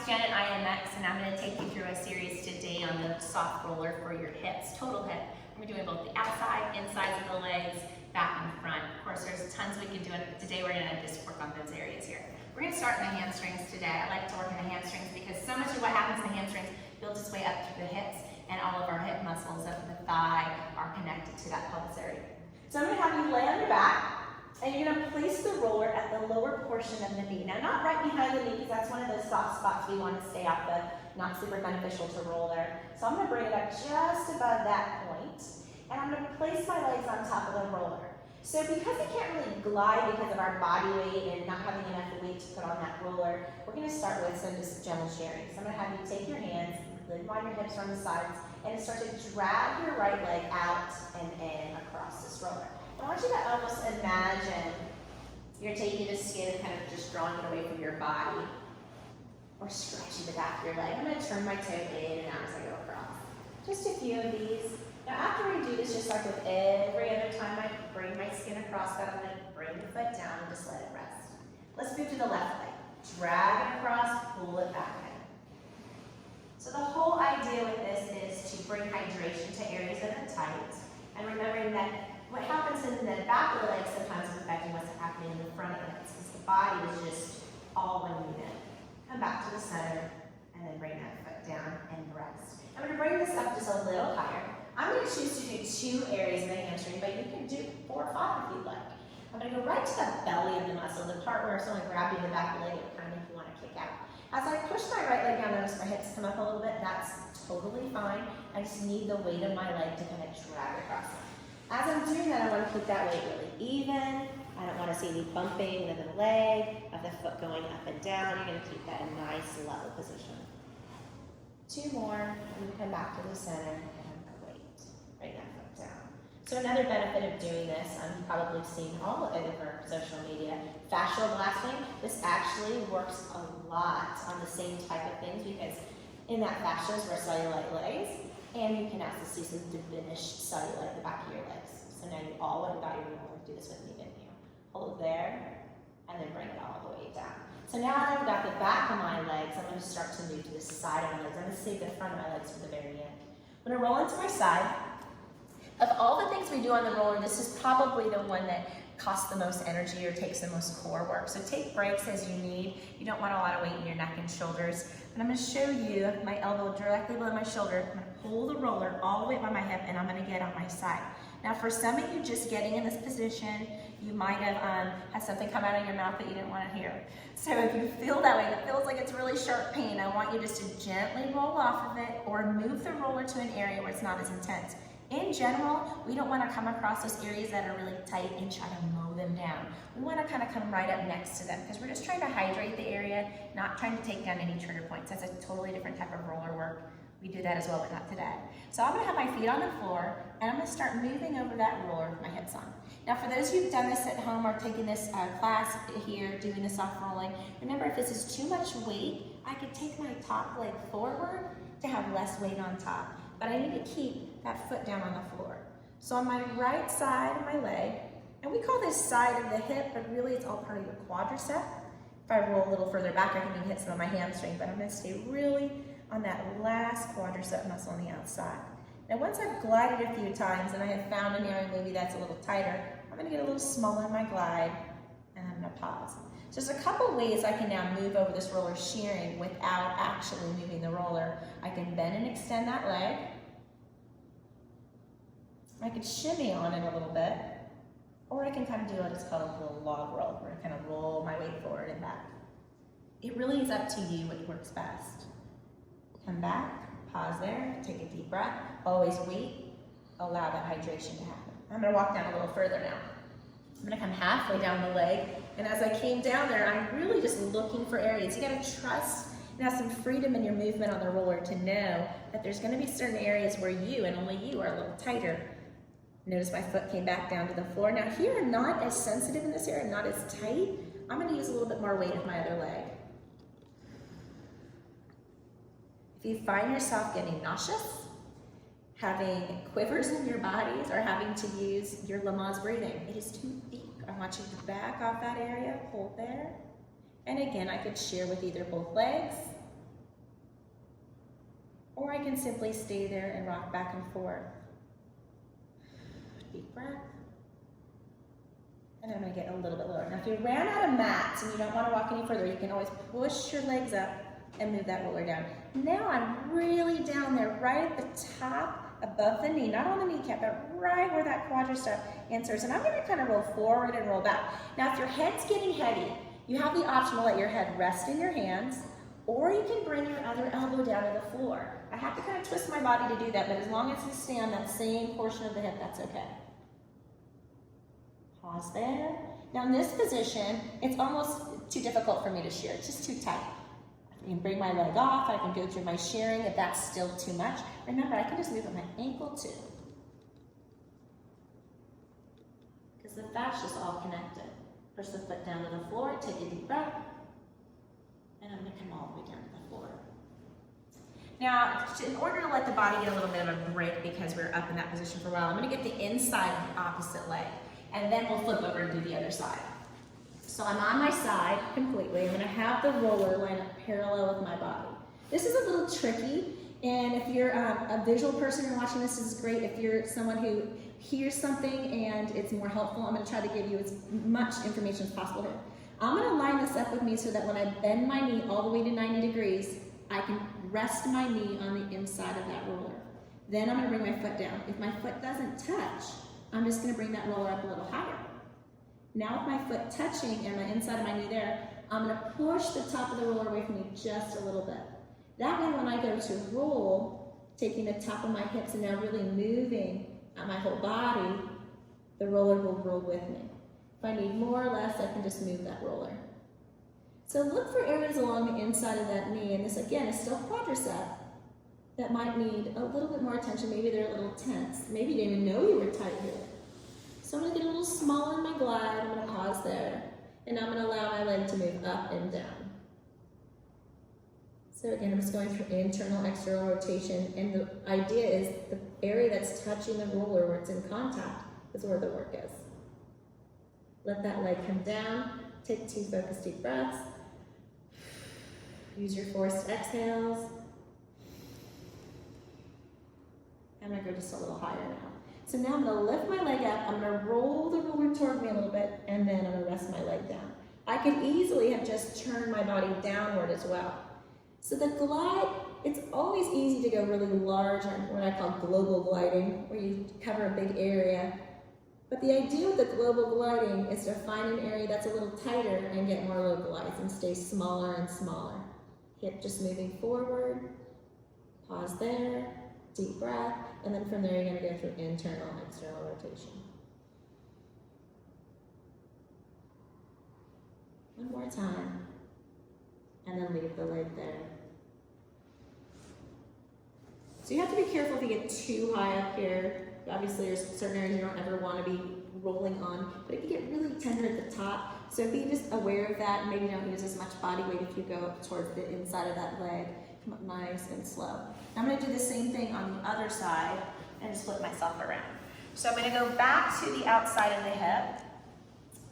it's Jen at IMX, and I'm going to take you through a series today on the soft roller for your hips, total hip. We're doing both the outside, insides of the legs, back and front. Of course, there's tons we can do, and today we're going to just work on those areas here. We're going to start in the hamstrings today. I like to work in the hamstrings because so much of what happens in the hamstrings builds its way up through the hips, and all of our hip muscles up the thigh are connected to that pelvis area. So I'm going to have you lay on your back, and you're going to place the roller at the lower portion of the knee. Now, not right behind the knee, because that's one of those soft spots we want to stay off of, not super beneficial to roll there. So I'm going to bring it up just above that point, and I'm going to place my legs on top of the roller. So because we can't really glide because of our body weight and not having enough weight to put on that roller, we're going to start with some just gentle sharing. So I'm going to have you take your hands, lift wide your hips from the sides, and start to drag your right leg out and in across this roller. I want you to almost imagine you're taking the skin and kind of just drawing it away from your body, or stretching the back of your leg. I'm going to turn my toe in and out as I go across. Just a few of these. Now after we do this, just like with every other time I bring my skin across that, I'm going to bring the foot down and just let it rest. Let's move to the left leg. Drag it across, pull it back in. So the whole idea with this is to bring hydration to areas that are tight, and remembering that what happens in the back of the leg sometimes is affecting what's happening in the front of the legs, because the body is just all one unit. Come back to the center, and then bring that foot down and rest. I'm going to bring this up just a little higher. I'm going to choose to do 2 areas of the hamstring, but you can do 4 or 5 if you'd like. I'm going to go right to the belly of the muscle, the part where it's only grabbing the back of the leg and kind of make you want to kick out. As I push my right leg down, notice my hips come up a little bit. That's totally fine. I just need the weight of my leg to kind of drag across it. As I'm doing that, I want to keep that weight really even. I don't want to see any bumping of the leg, of the foot going up and down. You're going to keep that in a nice level position. 2 more, and you come back to the center and wait. Bring that foot down. So another benefit of doing this, you've probably seen all over social media, fascial blasting. This actually works a lot on the same type of things, because in that fascia is where cellulite lays. And you can also see some diminished cellulite at the back of your legs. So now you all went and got your roller. Do this with me, didn't you? Hold there, and then bring it all the way down. So now that I've got the back of my legs, I'm going to start to move to the side of my legs. I'm going to save the front of my legs for the very end. I'm going to roll into my side. Of all the things we do on the roller, this is probably the one that costs the most energy or takes the most core work. So take breaks as you need. You don't want a lot of weight in your neck and shoulders. And I'm going to show you my elbow directly below my shoulder. I'm going to pull the roller all the way by my hip, and I'm going to get on my side. Now for some of you just getting in this position, you might have had something come out of your mouth that you didn't want to hear. So if you feel that way, that feels like it's really sharp pain, I want you just to gently roll off of it, or move the roller to an area where it's not as intense. In general, we don't want to come across those areas that are really tight and try to mow them down. We want to kind of come right up next to them, because we're just trying to hydrate the area, not trying to take down any trigger points. That's a totally different type of roller work. We do that as well, but not today. So I'm going to have my feet on the floor, and I'm going to start moving over that roller with my hips on. Now for those of you who've done this at home or taking this class here, doing the soft rolling, remember if this is too much weight, I could take my top leg forward to have less weight on top. But I need to keep that foot down on the floor. So on my right side of my leg, and we call this side of the hip, but really it's all part of your quadricep. If I roll a little further back, I can even hit some of my hamstring, but I'm going to stay really on that last quadricep muscle on the outside. Now once I've glided a few times and I have found an area maybe that's a little tighter, I'm going to get a little smaller in my glide, and I'm going to pause. So there's a couple ways I can now move over this roller shearing without actually moving the roller. I can bend and extend that leg. I could shimmy on it a little bit, or I can kind of do what is called a little log roll, where I kind of roll my weight forward and back. It really is up to you what works best. Come back, pause there, take a deep breath, always wait, allow that hydration to happen. I'm going to walk down a little further now. I'm going to come halfway down the leg, and as I came down there, I'm really just looking for areas. You got to trust and have some freedom in your movement on the roller to know that there's going to be certain areas where you and only you are a little tighter. Notice my foot came back down to the floor. Now here, I'm not as sensitive in this area, not as tight. I'm going to use a little bit more weight of my other leg. If you find yourself getting nauseous, having quivers in your bodies, or having to use your Lamaze breathing, it is too deep. I want you to back off that area, hold there. And again, I could shear with either both legs Or I can simply stay there and rock back and forth. Deep breath. And I'm gonna get a little bit lower. Now if you ran out of mats and you don't wanna walk any further, you can always push your legs up and move that roller down. Now I'm really down there, right at the top, above the knee, not on the kneecap, but right where that quadricep inserts. And I'm gonna kind of roll forward and roll back. Now if your head's getting heavy, you have the option to let your head rest in your hands, or you can bring your other elbow down to the floor. I have to kind of twist my body to do that, but as long as you stay on that same portion of the hip, that's okay. Pause there. Now in this position, it's almost too difficult for me to shear. It's just too tight. I can bring my leg off, I can go through my shearing if that's still too much. Remember, I can just move at my ankle too. Because the fascia's all connected. Push the foot down to the floor, take a deep breath, and I'm gonna come all the way down to the floor. Now, in order to let the body get a little bit of a break because we're up in that position for a while, I'm gonna get the inside of the opposite leg, and then we'll flip over and do the other side. So I'm on my side completely. I'm gonna have the roller line up parallel with my body. This is a little tricky, and if you're a visual person and watching this is great. If you're someone who hears something and it's more helpful, I'm gonna try to give you as much information as possible here. I'm gonna line this up with me so that when I bend my knee all the way to 90 degrees, I can rest my knee on the inside of that roller. Then I'm gonna bring my foot down. If my foot doesn't touch, I'm just gonna bring that roller up a little higher. Now with my foot touching and my inside of my knee there, I'm gonna push the top of the roller away from me just a little bit. That way when I go to roll, taking the top of my hips and now really moving my whole body, the roller will roll with me. If I need more or less, I can just move that roller. So look for areas along the inside of that knee, and this again is still quadricep, that might need a little bit more attention. Maybe they're a little tense. Maybe you didn't even know you were tight here. So I'm gonna get a little smaller in my glide. I'm gonna pause there, and I'm gonna allow my leg to move up and down. So again, I'm just going through internal, external rotation, and the idea is the area that's touching the roller where it's in contact is where the work is. Let that leg come down, take 2 focused deep breaths. Use your forced exhales. I'm gonna go just a little higher now. So now I'm gonna lift my leg up, I'm gonna roll the roller toward me a little bit, and then I'm gonna rest my leg down. I could easily have just turned my body downward as well. So the glide, it's always easy to go really large on what I call global gliding, where you cover a big area. But the idea with the global gliding is to find an area that's a little tighter and get more localized and stay smaller and smaller. Hip just moving forward, pause there, deep breath, and then from there you're gonna go through internal and external rotation. One more time, and then leave the leg there. So you have to be careful if you get too high up here. Obviously there's certain areas you don't ever want to be rolling on, but it can get really tender at the top. So be just aware of that, and maybe don't use as much body weight if you go up towards the inside of that leg. Come up nice and slow. Now I'm going to do the same thing on the other side and just flip myself around. So I'm going to go back to the outside of the hip,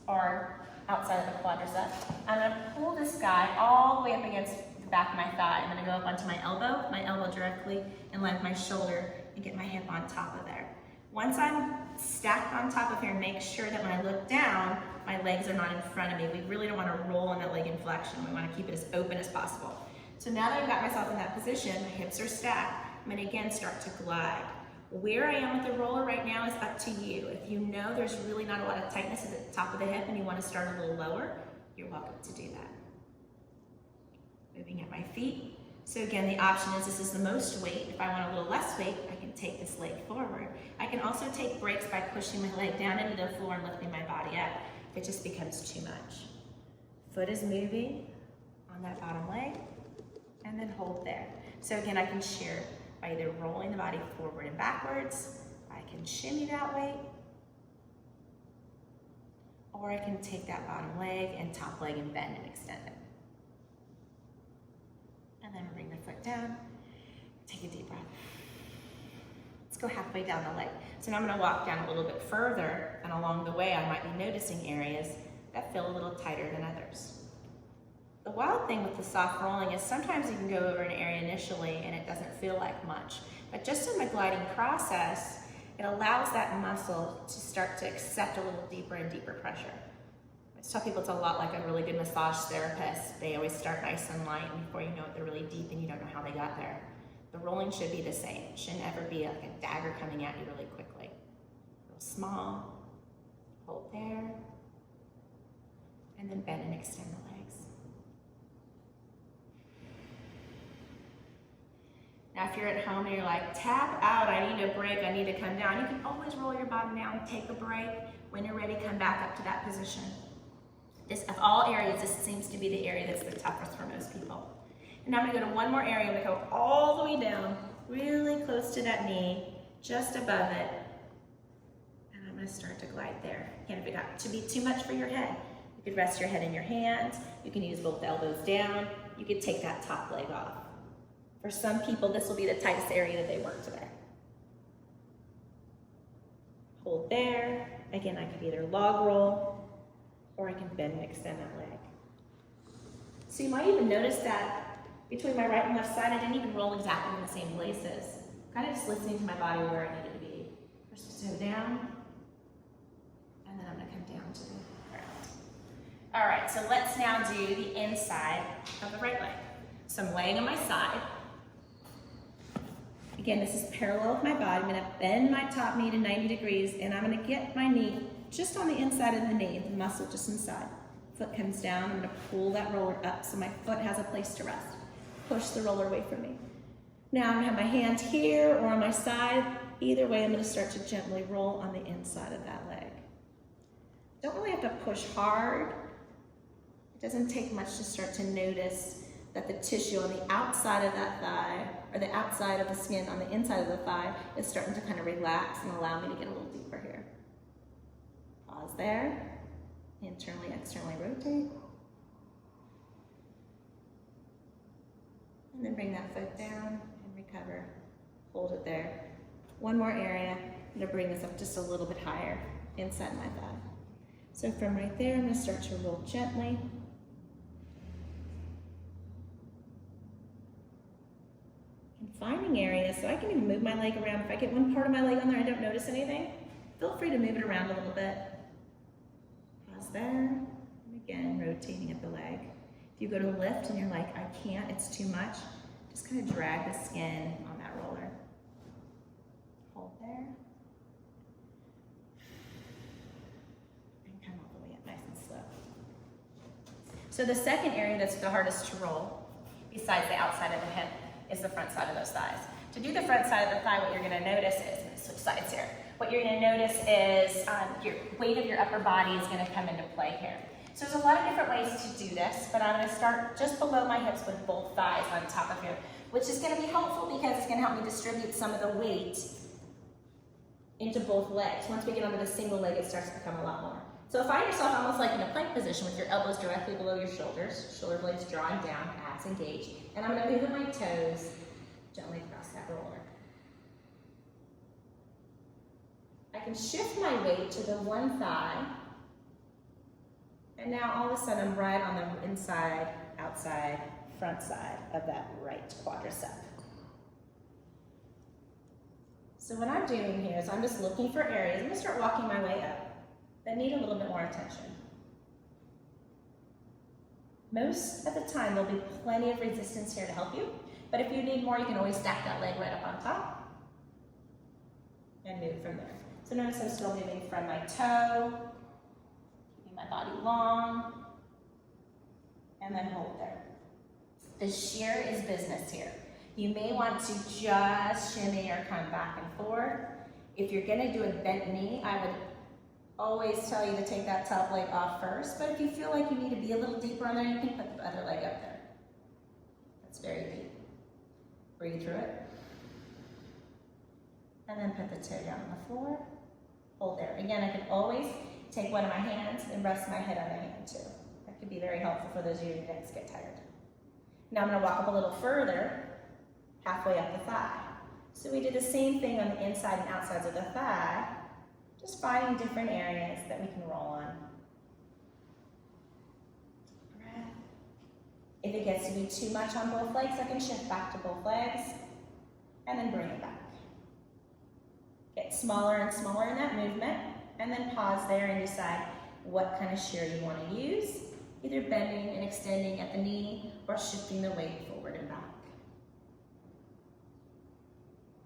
or outside of the quadricep. I'm going to pull this guy all the way up against the back of my thigh. I'm going to go up onto my elbow directly, and land my shoulder and get my hip on top of there. Once I'm stacked on top of here, make sure that when I look down, my legs are not in front of me. We really don't want to roll in that leg in flexion. We want to keep it as open as possible. So now that I've got myself in that position, my hips are stacked, I'm going to again start to glide. Where I am with the roller right now is up to you. If you know there's really not a lot of tightness at the top of the hip and you want to start a little lower, you're welcome to do that. Moving at my feet. So again, the option is this is the most weight. If I want a little less weight, I can take this leg forward. I can also take breaks by pushing my leg down into the floor and lifting my body up if it just becomes too much. Foot is moving on that bottom leg, and then hold there. So again, I can shear by either rolling the body forward and backwards, I can shimmy that way, or I can take that bottom leg and top leg and bend and extend it. And then bring the foot down, take a deep breath. Let's go halfway down the leg. So now I'm gonna walk down a little bit further, and along the way I might be noticing areas that feel a little tighter than others. The wild thing with the soft rolling is sometimes you can go over an area initially and it doesn't feel like much. But just in the gliding process, it allows that muscle to start to accept a little deeper and deeper pressure. I tell people it's a lot like a really good massage therapist. They always start nice and light, and before you know it, they're really deep and you don't know how they got there. The rolling should be the same. It shouldn't ever be like a dagger coming at you really quickly. Real small, hold there, and then bend and extend the legs. Now, if you're at home and you're like, tap out, I need a break, I need to come down, you can always roll your bottom down, take a break. When you're ready, come back up to that position. This, of all areas, this seems to be the area that's the toughest for most people. And now I'm gonna go to one more area. I'm gonna go all the way down, really close to that knee, just above it. And I'm gonna start to glide there. Again, if it got to be too much for your head, you could rest your head in your hands. You can use both elbows down. You could take that top leg off. For some people, this will be the tightest area that they work today. Hold there. Again, I could either log roll or I can bend and extend that leg. So you might even notice that between my right and left side, I didn't even roll exactly in the same places. Kind of just listening to my body where I needed to be. First, go down, and then I'm gonna come down to the ground. All right, so let's now do the inside of the right leg. So I'm laying on my side. Again, this is parallel with my body. I'm gonna bend my top knee to 90 degrees, and I'm gonna get my knee just on the inside of the knee, the muscle just inside. Foot comes down, I'm gonna pull that roller up so my foot has a place to rest. Push the roller away from me. Now I'm gonna have my hand here or on my side. Either way, I'm gonna start to gently roll on the inside of that leg. Don't really have to push hard. It doesn't take much to start to notice that the tissue on the outside of that thigh, or the outside of the skin on the inside of the thigh, is starting to kind of relax and allow me to get a little deeper here. Pause there. Internally, externally rotate. And then bring that foot down and recover. Hold it there. One more area. I'm gonna bring this up just a little bit higher inside my thigh. So from right there, I'm gonna start to roll gently. And finding areas, so I can even move my leg around. If I get one part of my leg on there, I don't notice anything, feel free to move it around a little bit. Pause there, and again, rotating at the leg. If you go to lift and you're like, I can't, it's too much, just kind of drag the skin on that roller. Hold there. And come all the way up nice and slow. So the second area that's the hardest to roll, besides the outside of the hip, is the front side of those thighs. To do the front side of the thigh, what you're gonna notice is, I'm gonna switch sides here. What you're gonna notice is your weight of your upper body is gonna come into play here. So there's a lot of different ways to do this, but I'm gonna start just below my hips with both thighs on top of here, which is gonna be helpful because it's gonna help me distribute some of the weight into both legs. Once we get onto the single leg, it starts to become a lot more. So find yourself almost like in a plank position with your elbows directly below your shoulders, shoulder blades drawing down, abs engaged, and I'm gonna move my toes gently across that roller. I can shift my weight to the one thigh, and now all of a sudden I'm right on the inside, outside, front side of that right quadricep. So what I'm doing here is I'm just looking for areas. I'm gonna start walking my way up that need a little bit more attention. Most of the time there'll be plenty of resistance here to help you, but if you need more, you can always stack that leg right up on top and move from there. So notice I'm still moving from my toe, keeping my body long, and then hold there. The shear is business here. You may want to just shimmy or come back and forth. If you're gonna do a bent knee, I would always tell you to take that top leg off first, but if you feel like you need to be a little deeper on there, you can put the other leg up there. That's very deep. Breathe through it. And then put the toe down on the floor. Hold there. Again, I can always take one of my hands and rest my head on the hand too. That could be very helpful for those of you who necks get tired. Now I'm gonna walk up a little further, halfway up the thigh. So we did the same thing on the inside and outsides of the thigh, just finding different areas that we can roll on. Breath. If it gets to be too much on both legs, I can shift back to both legs and then bring it back. Get smaller and smaller in that movement, and then pause there and decide what kind of shear you want to use, either bending and extending at the knee or shifting the weight forward and back.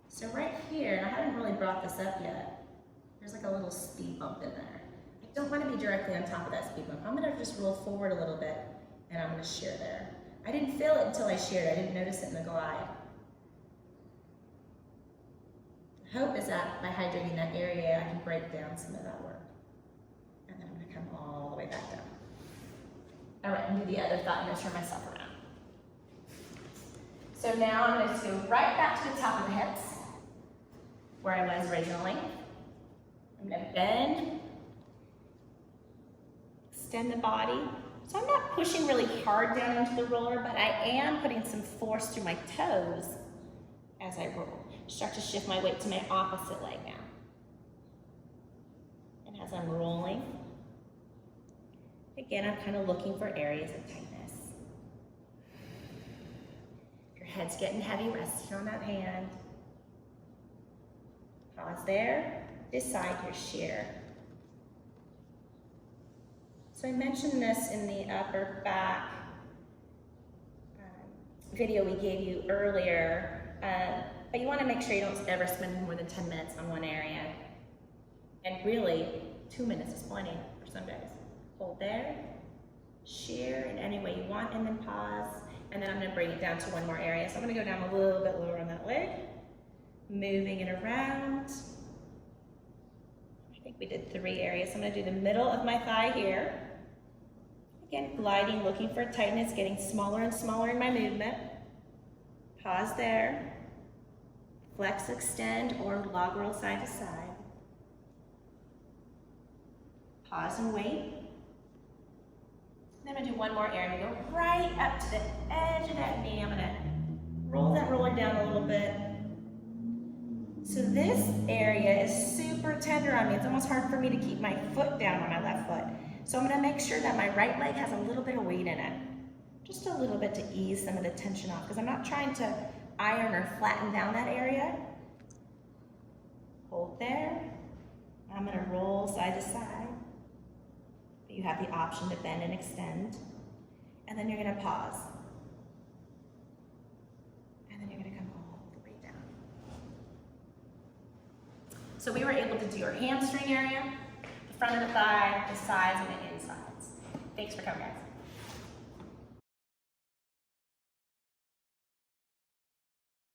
So right here, and I haven't really brought this up yet, there's like a little speed bump in there. I don't want to be directly on top of that speed bump. I'm going to just roll forward a little bit, and I'm going to shear there. I didn't feel it until I sheared. I didn't notice it in the glide. The hope is that by hydrating that area, I can break down some of that work. And then I'm going to come all the way back down. All right, and do the other thigh. I'm going to turn myself around. So now I'm going to go right back to the top of the hips, where I was originally. I'm going to bend, extend the body. So I'm not pushing really hard down into the roller, but I am putting some force through my toes as I roll. Start to shift my weight to my opposite leg now. And as I'm rolling, again, I'm kind of looking for areas of tightness. Your head's getting heavy, resting on that hand. Pause there, decide your shear. So I mentioned this in the upper back video we gave you earlier, but you want to make sure you don't ever spend more than 10 minutes on one area. And really, 2 minutes is plenty for some days. Hold there, shear in any way you want, and then pause. And then I'm going to bring it down to one more area. So I'm going to go down a little bit lower on that leg, moving it around. I think we did 3 areas. So I'm going to do the middle of my thigh here. Again, gliding, looking for tightness, getting smaller and smaller in my movement. Pause there. Flex, extend, or log roll side to side. Pause and wait. Then I'm going to do one more area. I'm going to go right up to the edge of that knee. I'm going to roll that roller down a little bit. So this area is super tender on me. It's almost hard for me to keep my foot down on my left foot. So I'm going to make sure that my right leg has a little bit of weight in it. Just a little bit to ease some of the tension off, because I'm not trying to iron or flatten down that area. Hold there. I'm going to roll side to side. You have the option to bend and extend. And then you're going to pause. And then you're going to come all the way down. So we were able to do your hamstring area, the front of the thigh, the sides, and the insides. Thanks for coming, guys.